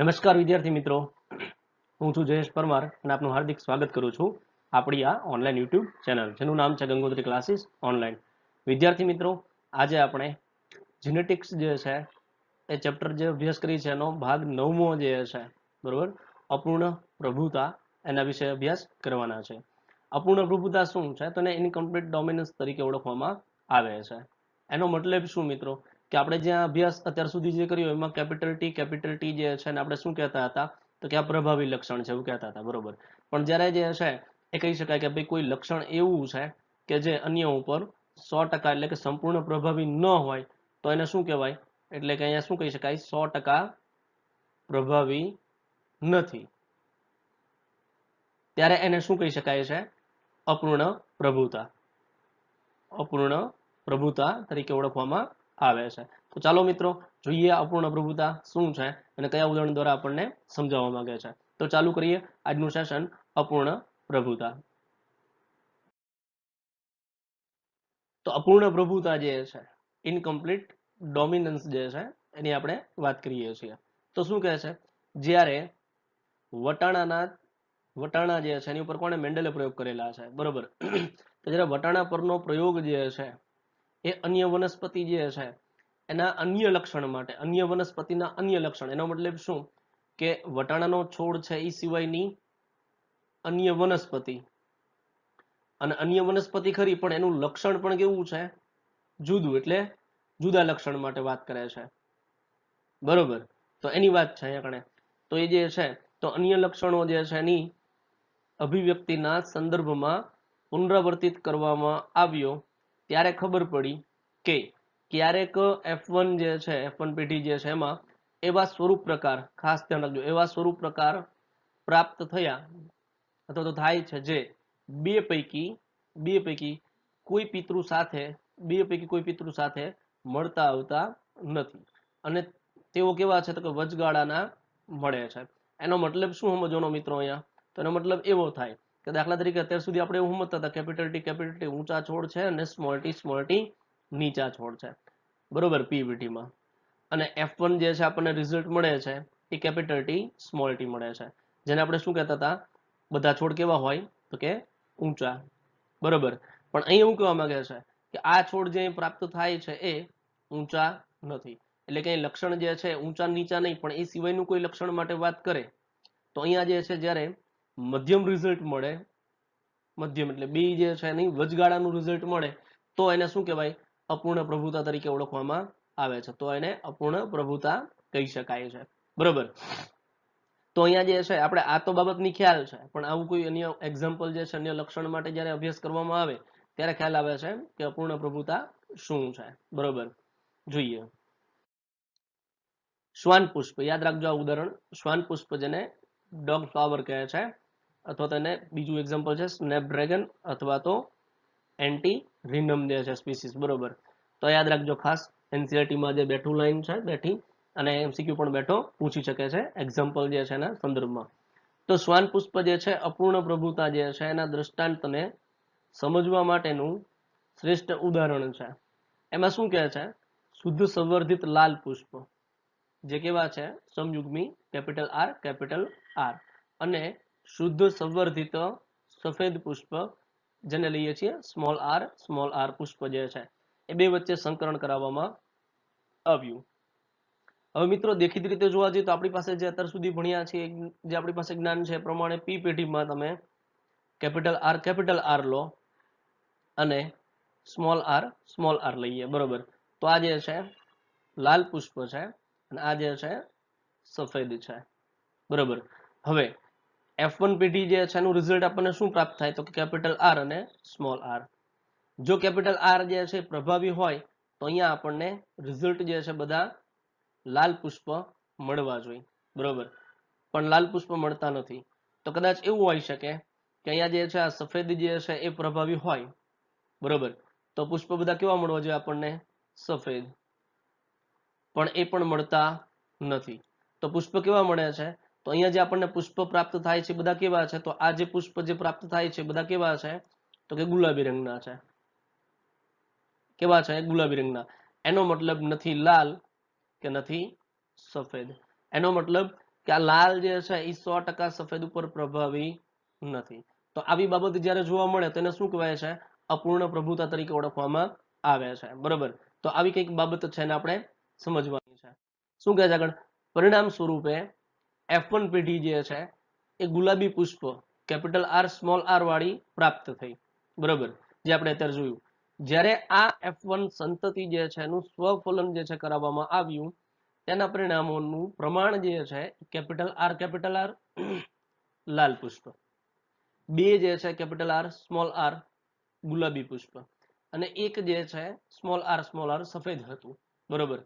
નમસ્કાર વિદ્યાર્થી મિત્રો, હું છું જયેશ પરમાર અને આપનું હાર્દિક સ્વાગત કરું છું આપણી આ ઓનલાઈન યુટ્યુબ ચેનલ જેનું નામ છે ગંગોત્રી ક્લાસીસ ઓનલાઈન. વિદ્યાર્થી મિત્રો, આજે આપણે જીનેટિક્સ જે છે એ ચેપ્ટર જે અભ્યાસ કરી છે એનો ભાગ 9મો જે છે, બરોબર, અપૂર્ણ પ્રભુતા, એના વિશે અભ્યાસ કરવાના છે. અપૂર્ણ પ્રભુતા શું છે તો એને ઇનકમ્પ્લીટ ડોમિનન્સ તરીકે ઓળખવામાં આવે છે. એનો મતલબ શું મિત્રો, કે આપણે જ્યાં અભ્યાસ અત્યાર સુધી જે કર્યો એમાં કેપિટલ ટી જે છે ને આપણે શું કહેતા હતા તો કે આ પ્રભાવી લક્ષણ છે એવું કહેતા હતા, બરોબર. પણ જ્યારે જે છે એ કહી શકાય કે ભાઈ કોઈ લક્ષણ એવું છે કે જે અન્ય ઉપર 100% એટલે કે સંપૂર્ણ પ્રભાવી ન હોય તો એને શું કહેવાય, એટલે કે અહીંયા શું કહી શકાય, 100% પ્રભાવી નથી, ત્યારે એને શું કહી શકાય છે, અપૂર્ણ પ્રભુતા. અપૂર્ણ પ્રભુતા તરીકે ઓળખવામાં આવે છે. તો ચાલો મિત્રો જોઈએ અપૂર્ણ પ્રભુતા શું છે અને કયા ઉદાહરણ દ્વારા આપણને સમજાવવા માંગે છે. તો ચાલુ કરીએ આજનું સેશન અપૂર્ણ પ્રભુતા. તો અપૂર્ણ પ્રભુતા જે છે, ઇનકમ્પ્લીટ ડોમિનન્સ જે છે એની આપણે વાત કરીએ છીએ. તો શું કહે છે, જ્યારે વટાણા જે છે એની ઉપર કોણે મેન્ડલે પ્રયોગ કરેલા છે, બરોબર. તો જ્યારે વટાણા પરનો પ્રયોગ જે છે એ અન્ય વનસ્પતિ જે છે એના અન્ય લક્ષણ માટે, અન્ય વનસ્પતિના અન્ય લક્ષણ, એનો મતલબ શું કે વટાણાનો છોડ છે એ સિવાયની અન્ય વનસ્પતિ, અને અન્ય વનસ્પતિ ખરી પણ એનું લક્ષણ પણ કેવું છે, જુદું, એટલે જુદા લક્ષણ માટે વાત કરે છે, બરોબર. તો એની વાત છે અહીંયા કણે. તો એ જે છે તો અન્ય લક્ષણો જે છે એની અભિવ્યક્તિના સંદર્ભમાં પુનરાવર્તિત કરવામાં આવ્યો ત્યારે ખબર પડી કે ક્યારેક F1 જે છે, F1 પેઢી જે છે એમાં એવા સ્વરૂપ પ્રકાર, ખાસ ધ્યાન રાખજો, એવા સ્વરૂપ પ્રકાર પ્રાપ્ત થયા અથવા તો થાય છે જે બે પૈકી કોઈ પિતૃ સાથે મળતા આવતા નથી, અને તેઓ કેવા છે તો કે વચગાળાના મળે છે. એનો મતલબ શું સમજવાનો મિત્રો અહીંયા, તો એનો મતલબ એવો થાય કે દાખલા તરીકે અત્યાર સુધી આપણે એવું સમજતા હતા કેપિટલ ટી ઊંચા છોડ છે અને સ્મોલ ટી નીચા છોડ છે, બરોબર, પીવીટીમાં. અને F1 જે છે આપણને રિઝલ્ટ મળે છે એ કેપિટલ ટી સ્મોલ ટી મળે છે, જેને આપણે શું કહેતા હતા, બધા છોડ કેવા હોય તો કે ઊંચા, બરોબર. પણ અહીં એવું કહેવા માંગે છે કે આ છોડ જે પ્રાપ્ત થાય છે એ ઊંચા નથી, એટલે કે લક્ષણ જે છે ઊંચા નીચા નહીં પણ એ સિવાયનું કોઈ લક્ષણ માટે વાત કરે તો અહીંયા જે છે જ્યારે મધ્યમ રિઝલ્ટ મળે, મધ્યમ એટલે બે જે છે એની વચગાળાનું રિઝલ્ટ મળે તો એને શું કહેવાય, અપૂર્ણ પ્રભુતા તરીકે ઓળખવામાં આવે છે. તો એને અપૂર્ણ પ્રભુતા કહી શકાય છે, બરોબર. તો અહીંયા જે છે આપણે આ તો બાબતની ખ્યાલ છે, પણ આવું કોઈ અન્ય એક્ઝામ્પલ જે છે અન્ય લક્ષણ માટે જ્યારે અભ્યાસ કરવામાં આવે ત્યારે ખ્યાલ આવે છે કે અપૂર્ણ પ્રભુતા શું છે, બરોબર. જોઈએ શ્વાન પુષ્પ, યાદ રાખજો આ ઉદાહરણ, શ્વાન પુષ્પ જેને ડોગ ફ્લાવર કહે છે, અથવા તો એને બીજું એક્ઝામ્પલ છે સ્નેપડ્રેગન અથવા તો એન્ટીરિનમ જે છે સ્પીસીસ, બરોબર. તો યાદ રાખજો ખાસ, એનસીઆરટીમાં જે બેઠું લાઈન છે બેઠી, અને એમસીક્યુ પણ બેઠો પૂછી શકે છે એક્ઝામ્પલ જે છે એના સંદર્ભમાં. તો શ્વાન પુષ્પ જે છે અપૂર્ણ પ્રભુતા જે છે એના દ્રષ્ટાંતને સમજવા માટેનું શ્રેષ્ઠ ઉદાહરણ છે. એમાં શું કહે છે, શુદ્ધ સંવર્ધિત લાલ પુષ્પ જે કેવા છે, સમયુગ્મી કેપિટલ આર, અને શુદ્ધ સંવર્ધિત સફેદ પુષ્પ જેને લઈએ છીએ સ્મોલ આર પુષ્પ જે છે, એ બે વચ્ચે સંકરણ કરાવવામાં આવ્યું. હવે મિત્રો દેખીતી રીતે જોવા જઈએ તો આપણી પાસે જે અત્યાર સુધી ભણ્યા છે, જે આપણી પાસે જ્ઞાન છે એ પ્રમાણે પી પેઢીમાં તમે કેપિટલ આર લો અને સ્મોલ આર લઈએ, બરોબર. તો આ જે છે લાલ પુષ્પ છે અને આ જે છે સફેદ છે, બરોબર. હવે F1 પેઢી જે છે એનું રિઝલ્ટ આપણને શું પ્રાપ્ત થાય તો કેપિટલ આર અને સ્મોલ આર. જો કેપિટલ આર જે છે પ્રભાવી હોય તો અહીંયા આપણને રિઝલ્ટ જે છે બધા લાલ પુષ્પ મળવા જોઈએ, બરોબર. પણ લાલ પુષ્પ મળતા નથી. તો કદાચ એવું હોઈ શકે કે અહીંયા જે છે આ સફેદ જે છે એ પ્રભાવી હોય, બરોબર. તો પુષ્પ બધા કેવા મળવા જોઈએ આપણને, સફેદ, પણ એ પણ મળતા નથી. તો પુષ્પ કેવા મળે છે, તો અહીંયા જે આપણને પુષ્પ પ્રાપ્ત થાય છે બધા કેવા છે, તો આ જે પુષ્પ જે પ્રાપ્ત થાય છે બધા કેવા છે તો કે ગુલાબી રંગના છે, કેવા છે, ગુલાબી રંગના. એનો મતલબ નથી લાલ કે નથી સફેદ, એનો મતલબ કે આ લાલ જે છે એ 100% સફેદ ઉપર પ્રભાવી નથી. તો આવી બાબત જ્યારે જોવા મળે તેને શું કહેવાય છે? અપૂર્ણ પ્રભુતા તરીકે ઓળખવામાં આવે છે. બરોબર, તો આવી કંઈક બાબત છે એને આપણે સમજવાની છે. શું કહે છે આગળ? પરિણામ સ્વરૂપે F1 પેઢી જે છે એ ગુલાબી પુષ્પ કેપિટલ આર સ્મોલ આર વાળી પ્રાપ્ત થઈ. બરોબર, જે આપણે અત્યારે જોયું. જ્યારે આ F1 સંતતિ જે છે એનું સ્વફલન જે છે કરાવવામાં આવ્યું, તેના પરિણામોનું પ્રમાણ જે છે કેપિટલ આર લાલ પુષ્પ, 2 જે છે કેપિટલ આર સ્મોલ આર ગુલાબી પુષ્પ, અને 1 જે છે સ્મોલ આર સફેદ હતું. બરોબર,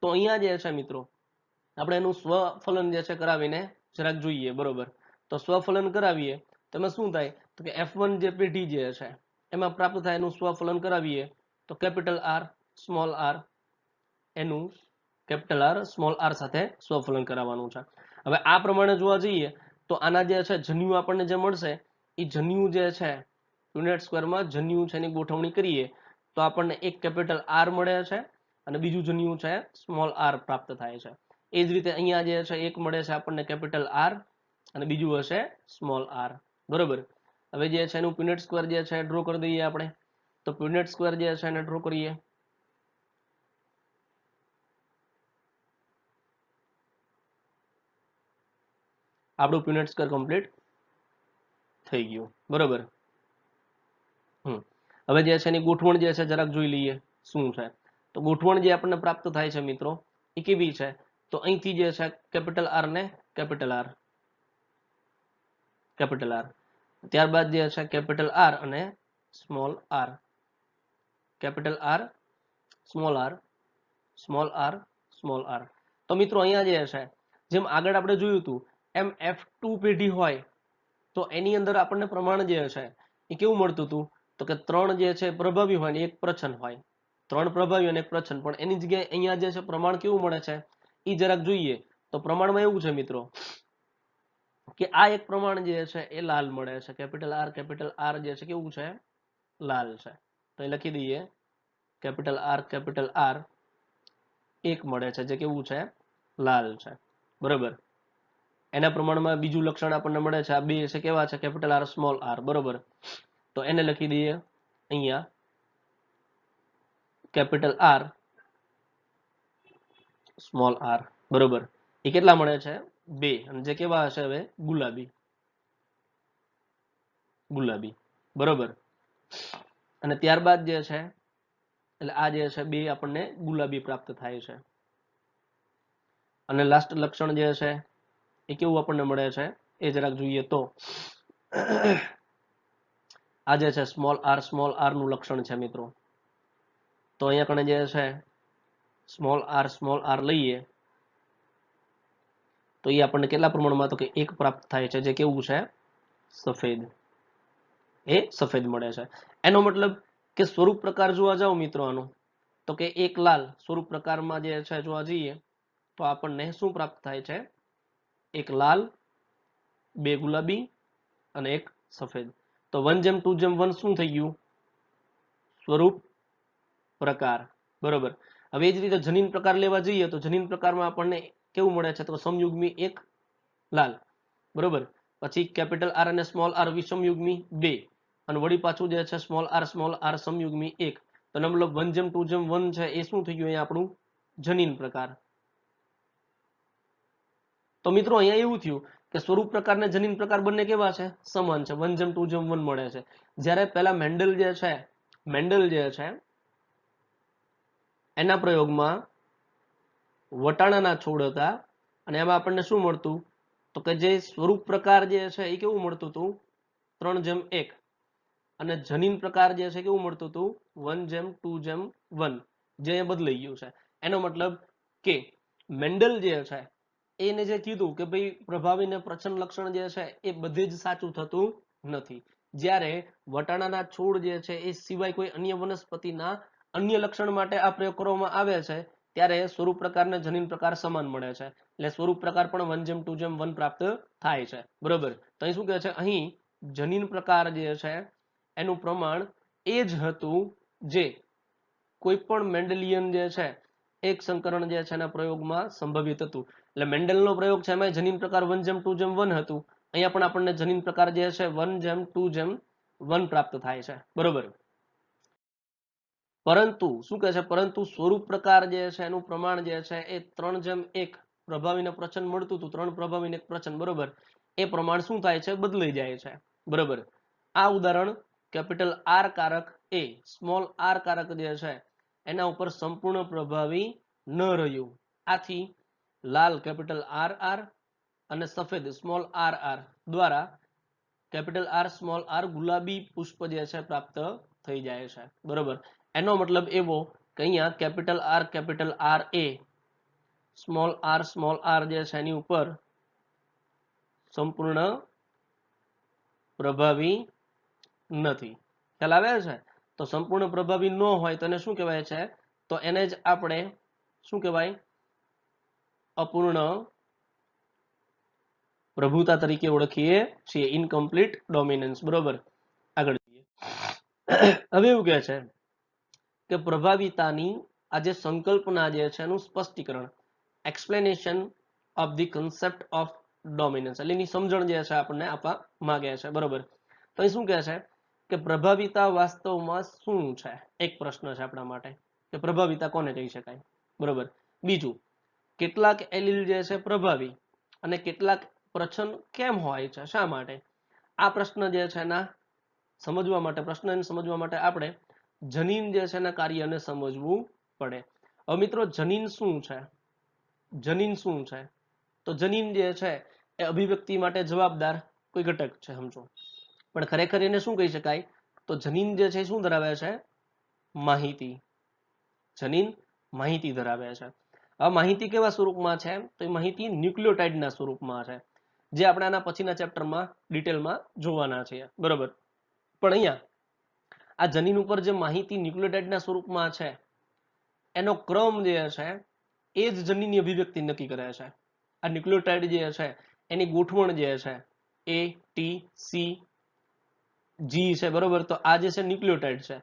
તો અહીંયા જે છે મિત્રો આપણે એનું સ્વફલન જે છે કરાવીને જરાક જોઈએ. બરોબર, તો સ્વફલન કરાવીએ તો એમાં શું થાય? તો કે F1 જે પેઢી જે છે એમાં પ્રાપ્ત થાય એનું સ્વફલન કરાવીએ તો કેપિટલ આર સ્મોલ આર, એનું કેપિટલ આર સ્મોલ આર સાથે સ્વફલન કરાવવાનું છે. હવે આ પ્રમાણે જોવા જઈએ તો આના જે છે જન્યુ આપણને જે મળશે એ જન્યુ જે છે યુનિટ સ્ક્વેરમાં જન્યુ છે એની ગોઠવણી કરીએ તો આપણને એક કેપિટલ આર મળે છે અને બીજું જન્યુ છે સ્મોલ આર પ્રાપ્ત થાય છે. એ જ રીતે અહીંયા જે છે એક મળે છે આપણને કેપિટલ આર અને બીજું હશે સ્મોલ આર. બરોબર, હવે જે છે એનું યુનિટ સ્ક્વેર જે છે ડ્રો કરી દઈએ આપણે. તો યુનિટ સ્ક્વેર જે છે એને ડ્રો કરીએ. આપણું યુનિટ સ્ક્વેર કમ્પ્લીટ થઈ ગયું. બરોબર, હવે જે છે એની ગોઠવણ જે છે જરાક જોઈ લઈએ શું છે. તો ગોઠવણ જે આપણને પ્રાપ્ત થાય છે મિત્રો એ કેવી છે? તો અહીંથી જે છે કેપિટલ આર ને કેપિટલ આર, કેપિટલ આર, ત્યારબાદ જે છે કેપિટલ આર અને small R, capital R small R, small R, small R. તો મિત્રો અહીંયા જે છે જેમ આગળ આપણે જોયું હતું એમ F2 પેઢી હોય તો એની અંદર આપણને પ્રમાણ જે છે એ કેવું મળતું હતું? તો કે 3 જે છે પ્રભાવી હોય ને 1 પ્રચ્છન્ન હોય. 3 પ્રભાવી અને 1 પ્રચ્છન્ન, પણ એની જગ્યાએ અહીંયા જે છે પ્રમાણ કેવું મળે છે એ જરાક જોઈએ. તો પ્રમાણમાં એવું છે મિત્રો કે આ એક પ્રમાણ જે છે એ લાલ મળે છે. કેપિટલ આર જે છે કેવું છે? લાલ છે. તો એ લખી દઈએ કેપિટલ આર 1 મળે છે જે કેવું છે? લાલ છે. બરોબર, એના પ્રમાણમાં બીજું લક્ષણ આપણને મળે છે આ 2 છે કેવા છે? Capital R small R. બરોબર, તો એને લખી દઈએ અહીંયા કેપિટલ આર સ્મોલ આર. બરોબર, એ કેટલા મળે છે? 2, અને જે કેવા હશે હવે? ગુલાબી, ગુલાબી. બરોબર, અને ત્યારબાદ જે છે એટલે આ જે છે 2 આપણને ગુલાબી પ્રાપ્ત થાય છે. અને લાસ્ટ લક્ષણ જે છે એ કેવું આપણને મળે છે એ જરાક જોઈએ તો આ જે છે સ્મોલ આર નું લક્ષણ છે મિત્રો. તો અહીંયા કણે જે છે સ્મોલ આર લઈએ તો એ આપણને કેટલા પ્રમાણમાં? તો કે 1 પ્રાપ્ત થાય છે જે કેવું છે? સફેદ, એ સફેદ મળે છે. એનો મતલબ કે સ્વરૂપ પ્રકાર જોવા જાવ મિત્રો આનો તો કે એક લાલ સ્વરૂપ પ્રકારમાં જે છે જોવા જઈએ તો આપણને શું પ્રાપ્ત થાય છે? 1 લાલ, 2 ગુલાબી અને 1 સફેદ. તો 1:2:1 શું થઈ ગયું? સ્વરૂપ પ્રકાર. બરોબર, હવે એ જ રીતે જનીન પ્રકાર લેવા જઈએ તો જનીન પ્રકારમાં આપણને કેવું મળે છે? તો સમયુગ્મી 1 લાલ. બરોબર, પછી કેપિટલ આર અને સ્મોલ આર વિષમયુગ્મી 2, અને વળી પાછું જે છે સ્મોલ આર સમયુગ્મી 1. તો એનો મતલબ 1:2:1 છે એ શું થઈ ગયું? અહીંયા આપણું જનીન પ્રકાર. તો મિત્રો અહીંયા એવું થયું કે સ્વરૂપ પ્રકાર અને જનીન પ્રકાર બંને કેવા છે? સમાન છે. 1:2:1 મળે છે. જ્યારે પહેલા મેન્ડલ જે છે એના પ્રયોગમાં વટાણાના છોડ હતા અને એમાં આપણને શું મળતું? તો કે જે સ્વરૂપ પ્રકાર જે છે એ કેવું મળતું હતું? 3:1, અને જનીન પ્રકાર જે છે કેવું મળતું હતું? 1:2:1, જે બદલાઈ ગયું છે. એનો મતલબ કે મેન્ડલ જે છે એને જે કીધું કે ભાઈ પ્રભાવી ને પ્રચ્છન્ન લક્ષણ જે છે એ બધે જ સાચું થતું નથી. જ્યારે વટાણાના છોડ જે છે એ સિવાય કોઈ અન્ય વનસ્પતિના અન્ય લક્ષણ માટે આ પ્રયોગ કરવામાં આવે છે ત્યારે સ્વરૂપ પ્રકાર અને જનીન પ્રકાર સમાન મળે છે. એટલે સ્વરૂપ પ્રકાર પણ 1:2:1 પ્રાપ્ત થાય છે. બરોબર, તો અહીં શું કહે છે? અહીં જનીન પ્રકાર જે છે એનું પ્રમાણ એ જ હતું જે કોઈ પણ મેન્ડેલિયન જે છે એક સંકરણ જે છે એના પ્રયોગમાં સંભવિત હતું. એટલે મેન્ડેલનો પ્રયોગ છે એમાં જનીન પ્રકાર 1:2:1 હતું, અહીંયા પણ આપણને જનીન પ્રકાર જે છે 1:2:1 પ્રાપ્ત થાય છે, બરોબર. પરંતુ શું કહે છે, પરંતુ સ્વરૂપ પ્રકાર જે છે એનું પ્રમાણ જે છે એ 3:1 પ્રભાવીને પ્રચંડ મળતું હતું, 3 પ્રભાવીને 1 પ્રચંડ, બરોબર. એ પ્રમાણ શું થાય છે, બદલાઈ જાય છે, બરોબર. આ ઉદાહરણ કેપિટલ આર કારક એ સ્મોલ આર કારક જે છે એના ઉપર સંપૂર્ણ પ્રભાવી ન રહ્યું. આથી લાલ કેપિટલ આર આર અને સફેદ સ્મોલ આર આર દ્વારા કેપિટલ આર સ્મોલ આર ગુલાબી પુષ્પ જે છે પ્રાપ્ત થઈ જાય છે, બરોબર. એનો મતલબ એવો કે અહીંયા કેપિટલ આર એ સ્મોલ આર જે છે એની ઉપર સંપૂર્ણ પ્રભાવી નથી. ખ્યાલ આવે છે? તો સંપૂર્ણ પ્રભાવી ન હોય તો એને શું કહેવાય છે, તો એને જ આપણે શું કહેવાય, અપૂર્ણ પ્રભુતા તરીકે ઓળખીએ છીએ, ઇનકમ્પ્લીટ ડોમિનન્સ, બરોબર. આગળ જઈએ. હવે એવું કહે છે કે પ્રભાવિતાની આ જે સંકલ્પના જે છે એનું સ્પષ્ટીકરણ, explanation of the concept of dominance, એટલે એની સમજણ જે છે આપણને આપવા માંગે છે, બરોબર. તો એ શું કહે છે કે પ્રભાવિતા વાસ્તવમાં શું છે, એક પ્રશ્ન છે આપણા માટે કે પ્રભાવિતા કોને કહી શકાય, બરોબર. બીજું, કેટલાક એલીલ જે છે પ્રભાવી અને કેટલાક પ્રચ્છન્ન કેમ હોય છે, શા માટે? આ પ્રશ્ન જે છે એના સમજવા માટે, પ્રશ્નને સમજવા માટે આપણે જનીન જે છે એના કાર્યને સમજવું પડે. હવે મિત્રો જનીન શું છે, જનીન શું છે, તો જનીન જે છે એ અભિવ્યક્તિ માટે જવાબદાર કોઈ ઘટક છે, સમજો. પણ ખરેખર એને શું કહી શકાય, તો જનીન જે છે શું ધરાવે છે, માહિતી. જનીન માહિતી ધરાવે છે. આ માહિતી કેવા સ્વરૂપમાં છે, તો એ માહિતી ન્યુક્લિયોટાઇડના સ્વરૂપમાં છે, જે આપણે આના પછીના ચેપ્ટરમાં ડિટેલમાં જોવાના છીએ, બરોબર. પણ અહીંયા આ જનીન ઉપર જે માહિતી ન્યુક્લિયોટાઇડના સ્વરૂપમાં છે એનો ક્રમ જે છે એ જ જનીનની અભિવ્યક્તિ નક્કી કરે છે. આ ન્યુક્લિયોટાઇડ જે છે એની ગોઠવણ જે છે એ ટી સી જી છે, બરોબર. તો આ જે છે ન્યુક્લિયોટાઇડ છે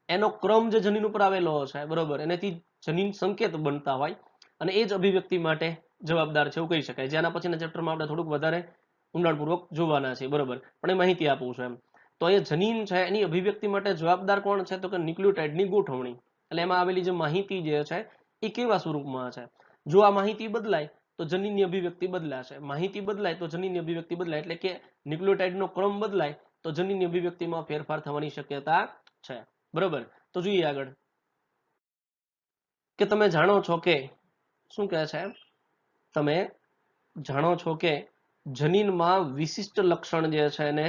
એનો ક્રમ જે જનીન ઉપર આવેલો છે, બરોબર, એનાથી જનીન સંકેત બનતા હોય અને એ જ અભિવ્યક્તિ માટે જવાબદાર છે એવું કહી શકાય. જેના પછીના ચેપ્ટરમાં આપણે થોડુંક વધારે ઊંડાણપૂર્વક જોવાના છે, બરોબર. પણ એ માહિતી આપું છું એમ. તો એ જનીન છે એની અભિવ્યક્તિ માટે જવાબદાર કોણ છે, તો કે ન્યુક્લિયોટાઇડની ગોઠવણી. એટલે એમાં આવેલી જે માહિતી જે છે એ કેવા સ્વરૂપમાં છે. જો આ માહિતી બદલાય તો જનીનની અભિવ્યક્તિ બદલાશે, માહિતી બદલાય તો જનીનની અભિવ્યક્તિ બદલાય, એટલે કે ન્યુક્લિયોટાઇડનો ક્રમ બદલાય તો જનીનની અભિવ્યક્તિમાં ફેરફાર થવાની શક્યતા છે, બરોબર. તો જોઈએ આગળ કે તમે જાણો છો કે શું કહે છે, તમે જાણો છો કે જનીનમાં વિશિષ્ટ લક્ષણ જે છે એને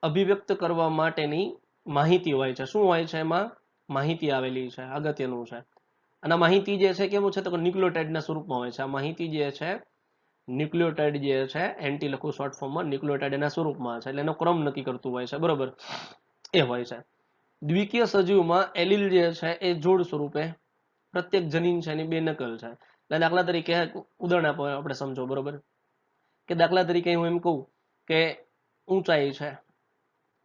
અભિવ્યક્ત કરવા માટેની માહિતી હોય છે. શું હોય છે એમાં? માહિતી આવેલી છે, અગત્યનું છે. અને માહિતી જે છે કેવું છે, તો કે ન્યુક્લિયોટાઇડના સ્વરૂપમાં હોય છે. આ માહિતી જે છે ન્યુક્લિયોટાઇડ જે છે, એન્ટી લખું શોર્ટ ફોર્મમાં, ન્યુક્લિયોટાઇડ એના સ્વરૂપમાં છે, એટલે એનો ક્રમ નક્કી કરતું હોય છે, બરોબર, એ હોય છે. દ્વિકીય સજીવમાં એલીલ જે છે એ જોડ સ્વરૂપે પ્રત્યેક જનીન છે એની બે નકલ છે. એટલે દાખલા તરીકે ઉદાહરણ આપો, આપણે સમજો, બરોબર. કે દાખલા તરીકે હું એમ કહું કે ઊંચાઈ છે,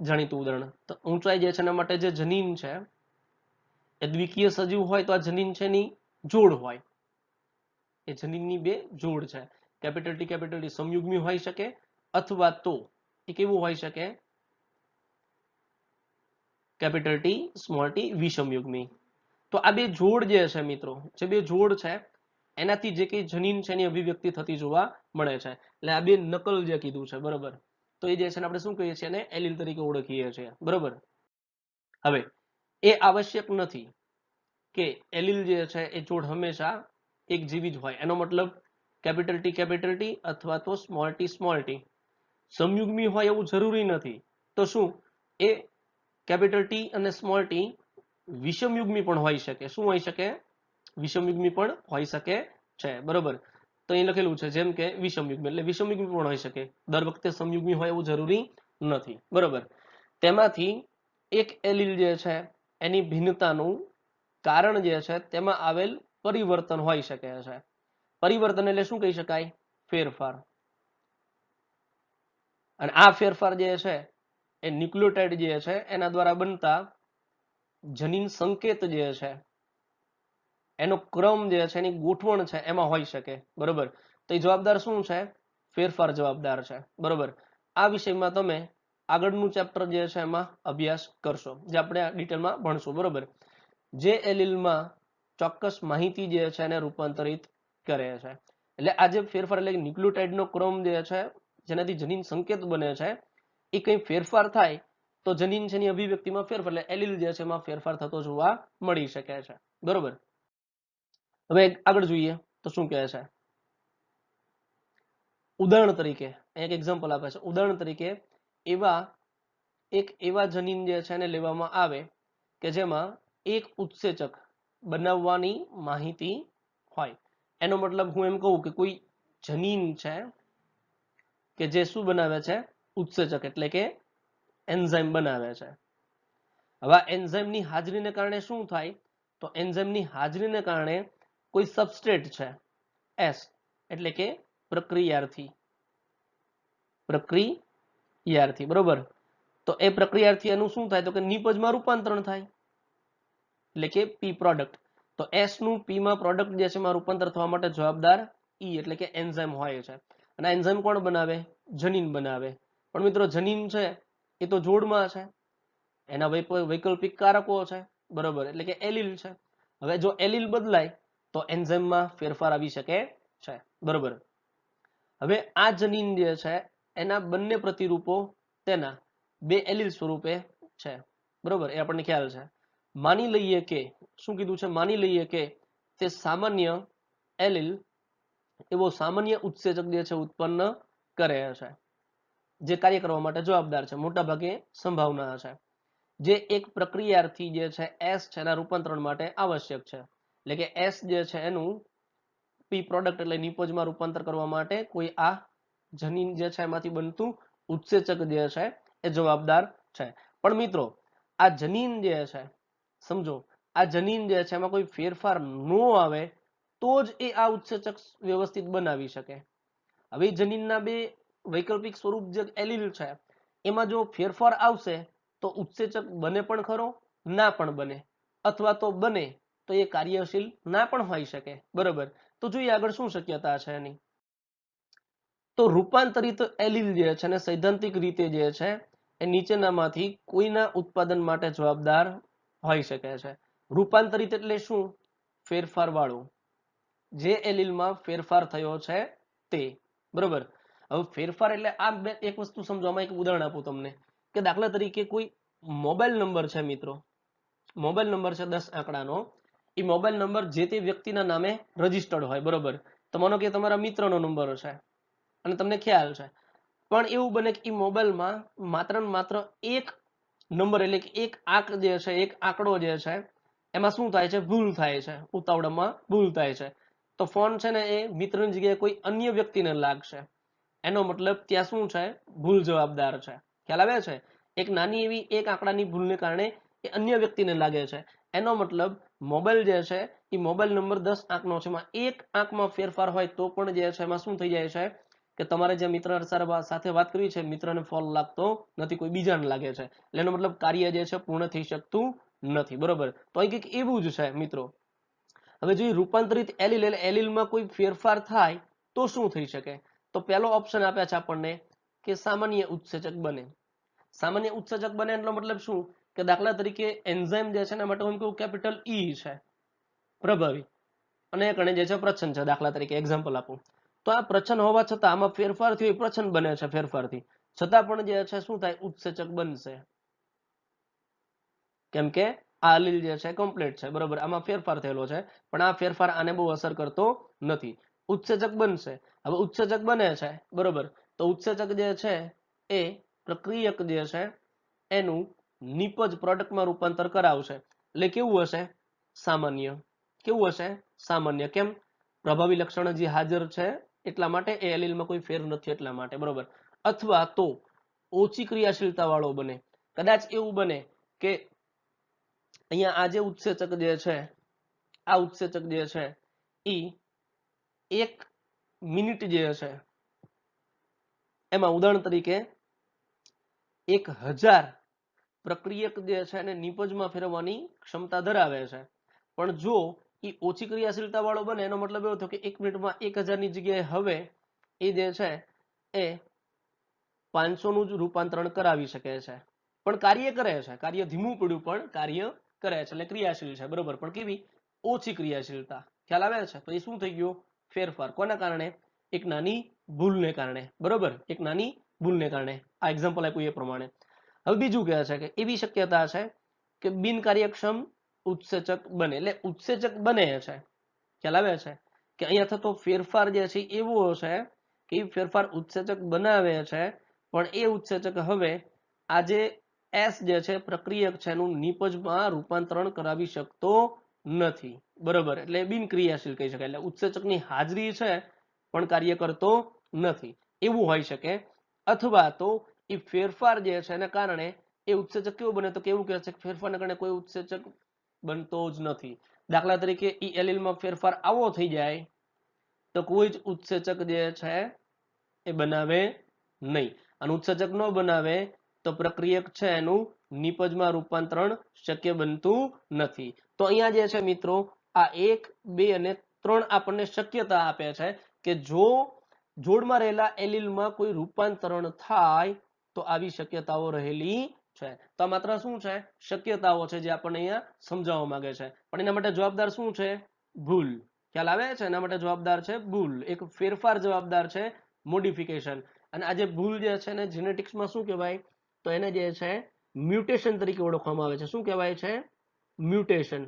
જાણીતું ઉદાહરણ. તો ઊંચાઈ જે છે એના માટે જે જનીન છે એ દ્વિકીય સજીવ હોય તો આ જનીન છે એની જોડ હોય, એ જનીનની બે જોડ છે. કેપિટલ ટી સંયુગ્મી હોઈ શકે અથવા તો એ કેવું હોઈ શકે, કેપિટલ ટી સ્મોલ ટી વિષમયુગ્મી. તો આ બે જોડ જે છે મિત્રો, જે બે જોડ છે એનાથી જે કઈ જનીન છે એની અભિવ્યક્તિ થતી જોવા મળે છે. એટલે આ બે નકલ જે કીધું છે, બરોબર. તો એ જે છે આપણે શું કહીએ છીએ, એને એલીલ તરીકે ઓળખીએ છીએ, બરોબર. હવે એ આવશ્યક નથી કે એલીલ જે છે એ જોડ હંમેશા એક જેવી જ હોય. એનો મતલબ કેપિટલ ટી અથવા તો સ્મોલ ટી સંયુગ્મી હોય એવું જરૂરી નથી. તો શું એ કેપિટલ ટી અને સ્મોલ ટી વિષમયુગ્મી પણ હોઈ શકે? શું હોઈ શકે? વિષમયુગ્મી પણ હોઈ શકે છે, બરોબર. તો અહીં લખેલું છે જેમ કે વિષમયુગ્મી, એટલે વિષમયુગ્મી પણ હોઈ શકે, દર વખતે સમયુગ્મી હોય એવું જરૂરી નથી, બરોબર. તેમાંથી એક એલીલ જે છે એની ભિન્નતાનું કારણ જે છે તેમાં આવેલ પરિવર્તન હોઈ શકે છે. પરિવર્તન એટલે શું કહી શકાય? ફેરફાર. અને આ ફેરફાર જે છે એ ન્યુક્લિયોટાઇડ જે છે એના દ્વારા બનતા જનીન સંકેત જે છે એનો ક્રમ જે છે એની ગોઠવણ છે એમાં હોઈ શકે, બરોબર. તો એ જવાબદાર શું છે? ફેરફાર જવાબદાર છે, બરોબર. આ વિષયમાં તમે આગળનું ચેપ્ટર જે છે એમાં અભ્યાસ કરશો, જે આપણે ડિટેલમાં ભણશું, બરોબર. જે એલીલમાં ચોક્કસ માહિતી જે છે એને રૂપાંતરિત કરે છે. એટલે આ જે ફેરફાર એટલે ન્યુક્લિયોટાઇડનો ક્રમ જે છે જેનાથી જનીન સંકેત બને છે એ કંઈ ફેરફાર થાય તો જનીન છે એની અભિવ્યક્તિમાં ફેરફાર એટલે એલીલ જે છે એમાં ફેરફાર થતો જોવા મળી શકે છે, બરોબર. હવે આગળ જોઈએ તો શું કહે છે. ઉદાહરણ તરીકે એક એક્ઝામ્પલ આપે છે. ઉદાહરણ તરીકે એવા જનીન જે છે એને લેવામાં આવે કે જેમાં એક ઉત્સેચક બનાવવાની માહિતી હોય. એનો મતલબ હું એમ કહું કે કોઈ જનીન છે કે જે શું બનાવે છે? ઉત્સેચક એટલે કે એન્ઝાઇમ બનાવે છે. હવે એન્ઝાઇમની હાજરીને કારણે શું થાય? તો એન્ઝાઇમની હાજરીને કારણે કોઈ સબસ્ટ્રેટ છે એસ એટલે કે પ્રક્રિયાર્થી, બરોબર. તો એ પ્રક્રિયાર્થી એનું શું થાય? તો કે નિપજમાં રૂપાંતરણ થાય એટલે કે પી પ્રોડક્ટ. તો એસ નું પી માં પ્રોડક્ટ જે છે એમાં રૂપાંતર થવા માટે જવાબદાર ઈ એટલે કે એન્ઝાઇમ હોય છે. અને એન્ઝાઇમ કોણ બનાવે? જનીન બનાવે. પણ મિત્રો જનીન છે એ તો જોડમાં છે, એના વૈકલ્પિક કારકો છે, બરોબર, એટલે કે એલીલ છે. હવે જો એલીલ બદલાય તો એન્ઝાઇમમાં ફેરફાર આવી શકે છે, બરોબર. હવે આ જનીન જે છે એના બંને પ્રતિરૂપો તેના બે એલીલ સ્વરૂપે છે, બરોબર, એ આપણને ખ્યાલ છે. માની લઈએ કે શું કીધું છે? માની લઈએ કે તે સામાન્ય એલીલ એવો સામાન્ય ઉત્સેચક જે છે ઉત્પન્ન કરે છે જે કાર્ય કરવા માટે જવાબદાર છે, મોટા ભાગે સંભાવના છે, જે એક પ્રક્રિયાર્થી જે છે એસ છે એના રૂપાંતરણ માટે આવશ્યક છે. એટલે કે એસ જે છે એનું પી પ્રોડક્ટ એટલે નિપજમાં રૂપાંતર કરવા માટે કોઈ આ જનીન જે છે એમાંથી બનતું ઉત્સેચક જે છે એ જવાબદાર છે. પણ મિત્રો આ જનીન જે છે, સમજો, આ જનીન જે છે એમાં કોઈ ફેરફાર ન આવે તો જ એ આ ઉત્સેચક વ્યવસ્થિત બનાવી શકે. હવે જનીનના બે વૈકલ્પિક સ્વરૂપ જે એલીલ છે એમાં જો ફેરફાર આવશે તો ઉત્સેચક બને પણ ખરો, ના પણ બને, અથવા તો બને તો એ કાર્યશીલ ના પણ હોઈ શકે, બરોબર. તો જોઈએ આગળ શું શક્યતા છે એની. તો રૂપાંતરિત એલીલ જે છે ને સૈદ્ધાંતિક રીતે જે છે એ નીચેનામાંથી કોઈના ઉત્પાદન માટે જવાબદાર હોઈ શકે છે. રૂપાંતરિત એટલે શું? ફેરફાર વાળું, જે એલીલમાં ફેરફાર થયો છે તે, બરોબર. હવે ફેરફાર એટલે આ એક વસ્તુ સમજવામાં એક ઉદાહરણ આપું તમને કે દાખલા તરીકે કોઈ મોબાઈલ નંબર છે મિત્રો, મોબાઈલ નંબર છે 10 આંકડાનો, એ મોબાઈલ નંબર જે તે વ્યક્તિના નામે રજીસ્ટર્ડ હોય, બરોબર. તો માનો કે તમારા મિત્રનો નંબર છે અને તમને ખ્યાલ છે, પણ એવું બને કે એ મોબાઈલમાં માત્ર ને માત્ર એક નંબર એટલે કે એક આંક જે છે, એક આંકડો જે છે એમાં શું થાય છે? ભૂલ થાય છે, ઉતાવળમાં ભૂલ થાય છે. તો ફોન છે ને એ મિત્રની જગ્યાએ કોઈ અન્ય વ્યક્તિને લાગશે. એનો મતલબ ત્યાં શું છે? ભૂલ જવાબદાર છે. ખ્યાલ આવે છે? એક નાની એવી એક આંકડાની ભૂલને કારણે એ અન્ય વ્યક્તિને લાગે છે. એનો મતલબ મોબાઈલ જે છે એ મોબાઈલ નંબર 10 આંકનો છે, એમાં એક આંકમાં ફેરફાર હોય તો પણ જે છે એમાં શું થઈ જાય છે કે તમારે જે મિત્ર સાથે વાત કરવી છે મિત્રને ફોન લાગતો નથી, કોઈ બીજાને લાગે છે. એટલે એનો મતલબ કાર્ય જે છે પૂર્ણ થઈ શકતું નથી, બરોબર. તો અહીં કંઈક એવું જ છે મિત્રો. હવે જો રૂપાંતરિત એલીલ એટલે એલીલમાં કોઈ ફેરફાર થાય તો શું થઈ શકે? તો પહેલો ઓપ્શન આપ્યા છે આપણને કે સામાન્ય ઉત્સેચક બને. સામાન્ય ઉત્સેચક બને એટલો મતલબ શું? કે દાખલા તરીકે એન્ઝાઇમ જે છે એના માટે હું કહું કેપિટલ ઈ છે, પ્રભાવી, અને કણે જે છે પ્રચ્છન્ન છે, દાખલા તરીકે એક્ઝામ્પલ આપું. તો આ પ્રચ્છન્ન હોવા છતાં આમાં ફેરફાર થયો, પ્રચ્છન્ન બને છે ફેરફારથી, છતાં પણ જે છે શું થાય? ઉત્સેચક બનશે, કેમ કે આ એલીલ જે છે કમ્પ્લીટ છે, બરોબર. આમાં ફેરફાર થયેલો છે પણ આ ફેરફાર આને બહુ અસર કરતો નથી, ઉત્સેચક બનશે. હવે ઉત્સેચક બને છે, બરોબર. તો ઉત્સેચક જે છે એ પ્રક્રિયક જે છે એનું નિપજ પ્રોડક્ટમાં રૂપાંતર કરાવશે. એટલે કેવું હશે? સામાન્ય. કેવું હશે? સામાન્ય. કેમ? પ્રભાવી લક્ષણ જે હાજર છે એટલા માટે, એ એલીલમાં કોઈ ફેર નથી એટલા માટે, બરોબર. અથવા તો ઓછી ક્રિયાશીલતા વાળો બને. કદાચ એવું બને કે અહીંયા આ જે ઉત્સેચક જે છે, આ ઉત્સેચક જે છે ઈ 1 મિનિટ જે છે એમાં ઉદાહરણ તરીકે 1000 પ્રક્રિયક જે છે એને નિપજમાં ફેરવવાની ક્ષમતા ધરાવે છે. પણ જો એ ઓછી ક્રિયાશીલતા વાળો બને એનો મતલબ એવો થયો કે 1 મિનિટમાં 1000 ની જગ્યાએ હવે એ જે છે એ 500 નું જ રૂપાંતરણ કરાવી શકે છે, પણ કાર્ય કરે છે, કાર્ય ધીમું પડ્યું પણ કાર્ય કરે છે, એટલે ક્રિયાશીલ છે, બરોબર, પણ કેવી ઓછી ક્રિયાશીલતા, ખ્યાલ આવે છે? તો એ શું થઈ ગયો? ફેરફાર. કોના કારણે? એક નાની ભૂલને કારણે, બરોબર, એક નાની ભૂલને કારણે. આ એક્ઝામ્પલ આપ્યું એ પ્રમાણે. હવે બીજું કહે છે કે એવી શક્યતા છે કે બિનકાર્યક્ષમ ઉત્સેચક બને, એટલે ઉત્સેચક બને છે, ખ્યાલ આવે છે કે અહીંયા થતો ફેરફાર જે છે એવો છે કે એ ફેરફાર ઉત્સેચક બનાવે છે, પણ એ ઉત્સેચક હવે આ જે એસ જે છે પ્રક્રિયક છે એનું નિપજમાં રૂપાંતરણ કરાવી શકતો નથી, બરોબર, એટલે બિનક્રિયાશીલ કહી શકાય. એટલે ઉત્સેચકની હાજરી છે પણ કાર્ય કરતો નથી, એવું હોઈ શકે. અથવા તો એ ફેરફાર જે છે એના કારણે એ ઉત્સેચક કેવું બને? તો કેવું કહે છે? ફેરફારના કારણે કોઈ ઉત્સેચક બનતો જ નથી. દાખલા તરીકે ઈ એલીલમાં ફેરફાર આવો થઈ જાય તો કોઈ જ ઉત્સેચક જે છે એ બનાવે નહીં, અને ઉત્સેચક ન બનાવે તો પ્રક્રિયક છે એનું નિપજમાં રૂપાંતરણ શક્ય બનતું નથી. તો અહીંયા જે છે મિત્રો આ 1, 2 અને 3 આપણને શક્યતા આપે છે કે જો જોડમાં રહેલા એલીલમાં કોઈ રૂપાંતરણ થાય તો આવી શક્યતાઓ રહેલી છે. તો માત્ર શું છે? શક્યતાઓ છે જે આપણને અહીંયા સમજાવવા માંગે છે, પણ એના માટે જવાબદાર શું છે? ભૂલ. ખ્યાલ આવે છે? એના માટે જવાબદાર છે ભૂલ, એક ફેરફાર જવાબદાર છે, મોડિફિકેશન. અને આ જે ભૂલ જે છે ને જેનેટિક્સમાં શું કહેવાય? તો એને જે છે મ્યુટેશન તરીકે ઓળખવામાં આવે છે. શું કહેવાય છે? મ્યુટેશન,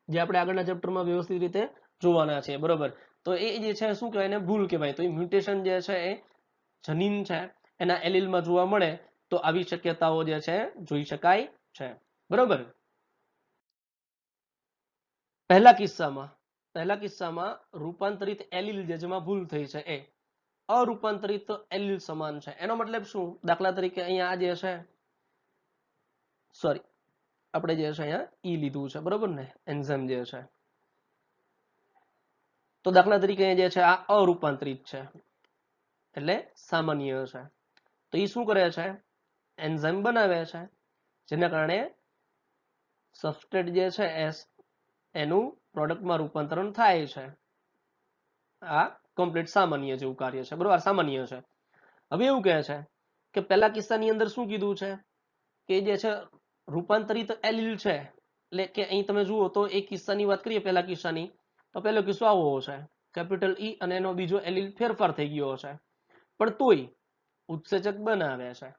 જે આપણે આગળના ચેપ્ટરમાં વ્યવસ્થિત રીતે જોવાના છે, બરોબર. તો એ જે છે શું કહેવાય? એને ભૂલ કહેવાય. તો એ મ્યુટેશન જે છે એ જનીન છે એના એલીલમાં જોવા મળે તો આવી શક્યતાઓ જે છે જોઈ શકાય છે, બરોબર. પહેલા કિસ્સામાં રૂપાંતરિત એલીલ જે જેમાં ભૂલ થઈ છે એ અરૂપાંતરિત એલીલ સમાન છે. એનો મતલબ શું? દાખલા તરીકે અહીંયા આ જે છે, સોરી, આપણે જે છે અહીંયા ઈ લીધું છે, બરોબર ને, એન્ઝાઇમ જે છે. તો દાખલા તરીકે જે છે આ અરૂપાંતરિત છે એટલે સામાન્ય છે. તો એ શું કરે છે? એન્ઝાઇમ બનાવે છે, જેના કારણે સબસ્ટ્રેટ જે છે એસ એનું પ્રોડક્ટમાં રૂપાંતરણ થાય છે. આ કમ્પ્લીટ સામાન્ય જેવું કાર્ય છે, બરોબર, સામાન્ય છે. હવે એવું કહે છે કે પહેલા કિસ્સાની અંદર શું કીધું છે કે જે છે રૂપાંતરિત એલીલ છે, એટલે કે અહીં તમે જુઓ તો એક કિસ્સાની વાત કરીએ, પહેલા કિસ્સાની, તો પહેલો કિસ્સો આવો છે, કેપિટલ ઈ અને એનો બીજો એલીલ ફેરફાર થઈ ગયો છે, પણ તોય ઉત્સેચક બનાવે છે,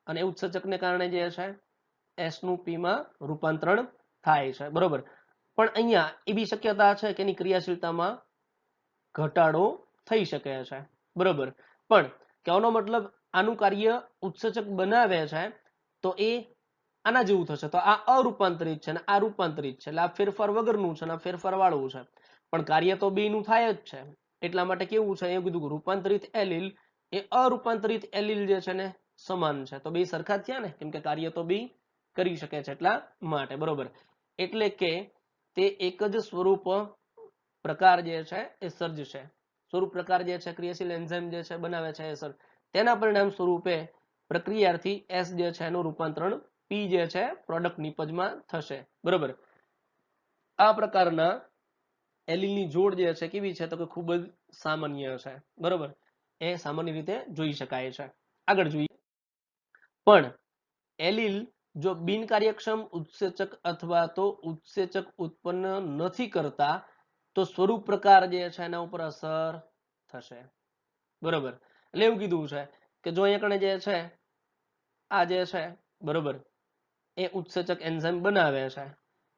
અને એ ઉત્સેચકને કારણે જે છે એસ નું પી માં રૂપાંતરણ થાય છે, બરોબર. પણ અહીંયા એવી શક્યતા છે કે એની ક્રિયાશીલતામાં ઘટાડો થઈ શકે છે, બરોબર. પણ કહેવાનો મતલબ આનું કાર્ય ઉત્સેચક બનાવે છે તો એ આના જેવું થશે. તો આ અરૂપાંતરિત છે અને આ રૂપાંતરિત છે, એટલે આ ફેરફાર વગરનું છે અને આ ફેરફાર વાળું છે, પણ કાર્ય તો બેયનું થાય જ છે. એટલા માટે કેવું છે? એ કીધું રૂપાંતરિત એલીલ એ અરૂપાંતરિત એલીલ જે છે ને સમાન છે, તો બે સરખા થયા ને, કેમ કે કાર્ય તો બે કરી શકે છે એટલા માટે, બરોબર. એટલે કે તે એક જ સ્વરૂપ પ્રકાર જે છે એ સર્જશે. સ્વરૂપ પ્રકાર જે છે ક્રિયાશીલ એન્ઝાઇમ જે છે બનાવે છે એ તેના પરિણામ સ્વરૂપે પ્રક્રિયાથી એસ જે છે એનું રૂપાંતરણ પી જે છે પ્રોડક્ટ નિપજમાં થશે, બરોબર. આ પ્રકારના એલીલની જોડ જે છે કેવી છે? તો કે ખૂબ જ સામાન્ય છે, બરોબર, એ સામાન્ય રીતે જોઈ શકાય છે. આગળ જોઈએ. પણ એલીલ જો બિનકાર્યક્ષમ ઉત્સેચક અથવા તો ઉત્સેચક ઉત્પન્ન નથી કરતા તો સ્વરૂપ પ્રકાર જે છે એના ઉપર અસર થશે, બરોબર. એટલે એવું કીધું છે કે જો અહીંયા કણે જે છે આ જે છે, બરોબર, એ ઉત્સેચક એન્ઝાઇમ બનાવે છે,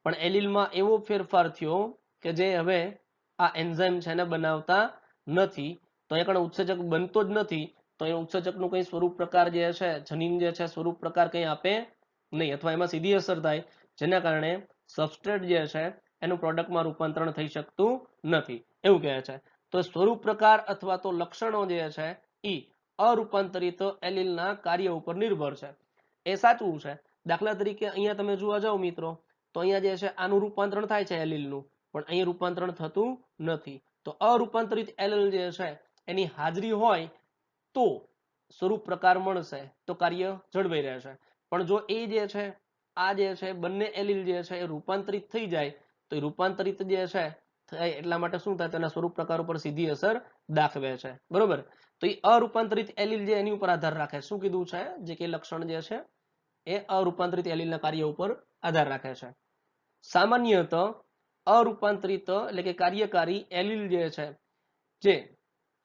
પણ એલીલમાં એવો ફેરફાર થયો કે જે હવે આ એન્ઝાઇમ છે એને બનાવતા નથી, તો અહીંયા કણે ઉત્સેચક બનતો જ નથી, તો એ ઉત્સેચકનું કઈ સ્વરૂપ પ્રકાર જે છે, જનીન જે છે સ્વરૂપ પ્રકાર કઈ આપે નહીં, અથવા એમાં સીધી અસર થાય, જેના કારણે સબસ્ટ્રેટ જે છે એનું પ્રોડક્ટમાં રૂપાંતરણ થઈ શકતું નથી, એવું કહે છે. તો સ્વરૂપ પ્રકાર અથવા તો લક્ષણો જે છે એ અરૂપાંતરિત એલીલના કાર્ય ઉપર નિર્ભર છે. એ સાચું છે. દાખલા તરીકે અહીંયા તમે જોવા જાઓ મિત્રો, તો અહીંયા જે છે આનું રૂપાંતરણ થાય છે એલીલનું, પણ અહીં રૂપાંતરણ થતું નથી. તો અરૂપાંતરિત એલીલ જે છે એની હાજરી હોય તો સ્વરૂપ પ્રકાર મળશે, તો કાર્ય જળવાઈ રહેશે. પણ જો એ જે છે આ જે છે બંને એલીલ જે છે એ રૂપાંતરિત થઈ જાય તો એ રૂપાંતરિત જે છે થાય એટલા માટે શું થાય તેના સ્વરૂપ પ્રકાર ઉપર સીધી અસર દાખવે છે બરોબર. તો એ અરૂપાંતરિત એલીલ જે એની ઉપર આધાર રાખે શું કીધું છે જે કે લક્ષણ જે છે એ અરૂપાંતરિત એલીલના કાર્ય ઉપર આધાર રાખે છે. સામાન્યત અરૂપાંતરિત એટલે કે કાર્યકારી એલીલ જે છે જે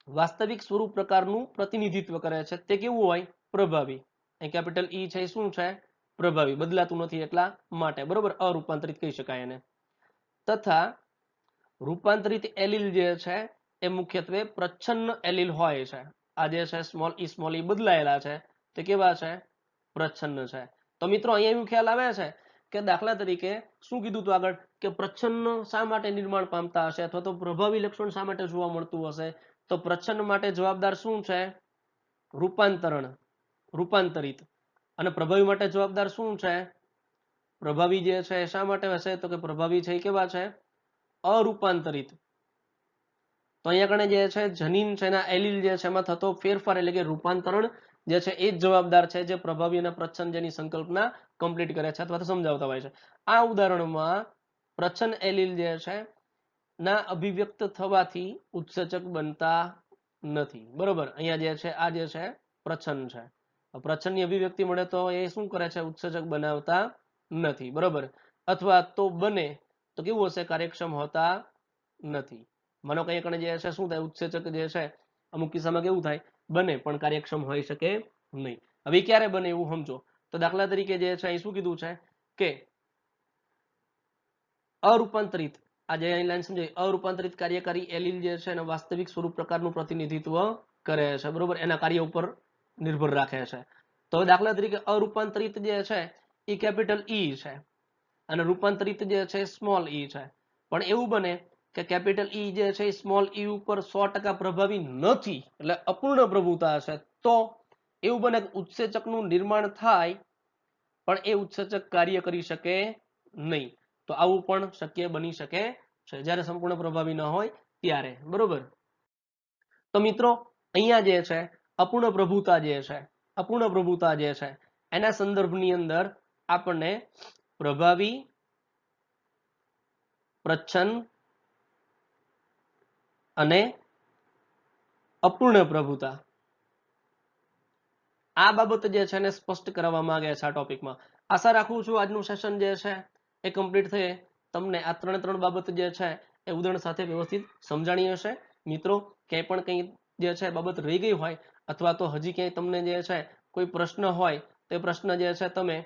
વાસ્તવિક સ્વરૂપ પ્રકારનું પ્રતિનિધિત્વ કરે છે તે કેવું હોય પ્રભાવી. અહીં કેપિટલ ઈ છે શું છે પ્રભાવી બદલાતું નથી એટલા માટે બરોબર અરૂપાંતરિત કહી શકાય એને. તથા રૂપાંતરિત એલીલ જે છે એ મુખ્યત્વે પ્રચ્છન્ન એલીલ હોય છે. આ જે છે સ્મોલ ઈ બદલાયેલા છે તે કેવા છે પ્રચ્છન્ન છે. તો મિત્રો અહીંયા એવું ખ્યાલ આવે છે કે દાખલા તરીકે શું કીધું હતું આગળ કે પ્રચ્છન્ન શા માટે નિર્માણ પામતા હશે અથવા તો પ્રભાવી લક્ષણ શા માટે જોવા મળતું હશે. તો પ્રચ્છન્ન માટે જવાબદાર શું છે રૂપાંતરિત અને પ્રભાવી માટે જવાબદાર શું છે પ્રભાવી જે છે શા માટે હશે તો કે પ્રભાવી છે કેવા છે અરૂપાંતરિત. તો અહીંયા કણે જે છે જનીન છે એના એલીલ જે છે એમાં થતો ફેરફાર એટલે કે રૂપાંતરણ જે છે એ જ જવાબદાર છે જે પ્રભાવી અને પ્રચ્છન્ન જેની સંકલ્પના કમ્પ્લીટ કરે છે અથવા તો સમજાવતા હોય છે. આ ઉદાહરણમાં પ્રચ્છન્ન એલીલ જે છે ના અભિવ્યક્ત થવાથી ઉત્સેચક બનતા નથી બરોબર. અહીંયા જે છે આ જે છે પ્રચ્છન્ન છે પ્રચ્છન્નની અભિવ્યક્તિ મળે તો એ શું કરે છે ઉત્સેચક બનાવતા નથી બરોબર. અથવા તો બને તો કેવું હશે કાર્યક્ષમ હોતા નથી. માનો કે અહીંયા જે છે શું થાય ઉત્સેચક જે છે અમુક કિસ્સામાં કેવું થાય બને પણ કાર્યક્ષમ હોઈ શકે નહીં. હવે ક્યારે બને એવું સમજો તો દાખલા તરીકે જે છે અહીં શું કીધું છે કે અરૂપાંતરિત આ જે અહીં લાઈન સમજાય અરૂપાંતરિત કાર્યકારી એલીલ જે છે એના વાસ્તવિક સ્વરૂપ પ્રકારનું પ્રતિનિધિત્વ કરે છે બરોબર એના કાર્ય ઉપર નિર્ભર રાખે છે. તો દાખલા તરીકે અરૂપાંતરિત જે છે એ કેપિટલ ઈ છે અને રૂપાંતરિત જે છે સ્મોલ ઈ છે. પણ એવું બને કે કેપિટલ ઈ જે છે સ્મોલ ઈ ઉપર 100% પ્રભાવી નથી એટલે અપૂર્ણ પ્રભુતા છે તો એવું બને કે ઉત્સેચકનું નિર્માણ થાય પણ એ ઉત્સેચક કાર્ય કરી શકે નહીં. તો આવું પણ શક્ય બની શકે છે જ્યારે સંપૂર્ણ પ્રભાવી ન હોય ત્યારે બરોબર. તો મિત્રો અહીંયા જે છે અપૂર્ણ પ્રભુતા જે છે એના સંદર્ભની અંદર આપણને પ્રભાવી પ્રચ્છન્ન અને અપૂર્ણ પ્રભુતા આ બાબત જે છે એને સ્પષ્ટ કરવા માંગે છે આ ટોપિકમાં. આશા રાખું છું આજનું સેશન જે છે એ કમ્પ્લીટ થઈ તમને આ ત્રણ બાબત જે છે એ ઉદાહરણ સાથે વ્યવસ્થિત સમજાણી હશે. મિત્રો ક્યાંય પણ કંઈ જે છે બાબત રહી ગઈ હોય અથવા તો હજી ક્યાંય તમને જે છે કોઈ પ્રશ્ન હોય તે પ્રશ્ન જે છે તમે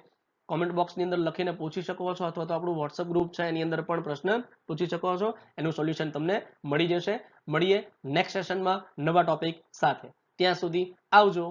કોમેન્ટ બોક્સની અંદર લખીને પૂછી શકો છો અથવા તો આપણું વોટ્સઅપ ગ્રુપ છે એની અંદર પણ પ્રશ્ન પૂછી શકો છો. એનું સોલ્યુશન તમને મળી જશે. મળીએ નેક્સ્ટ સેશનમાં નવા ટોપિક સાથે. ત્યાં સુધી આવજો.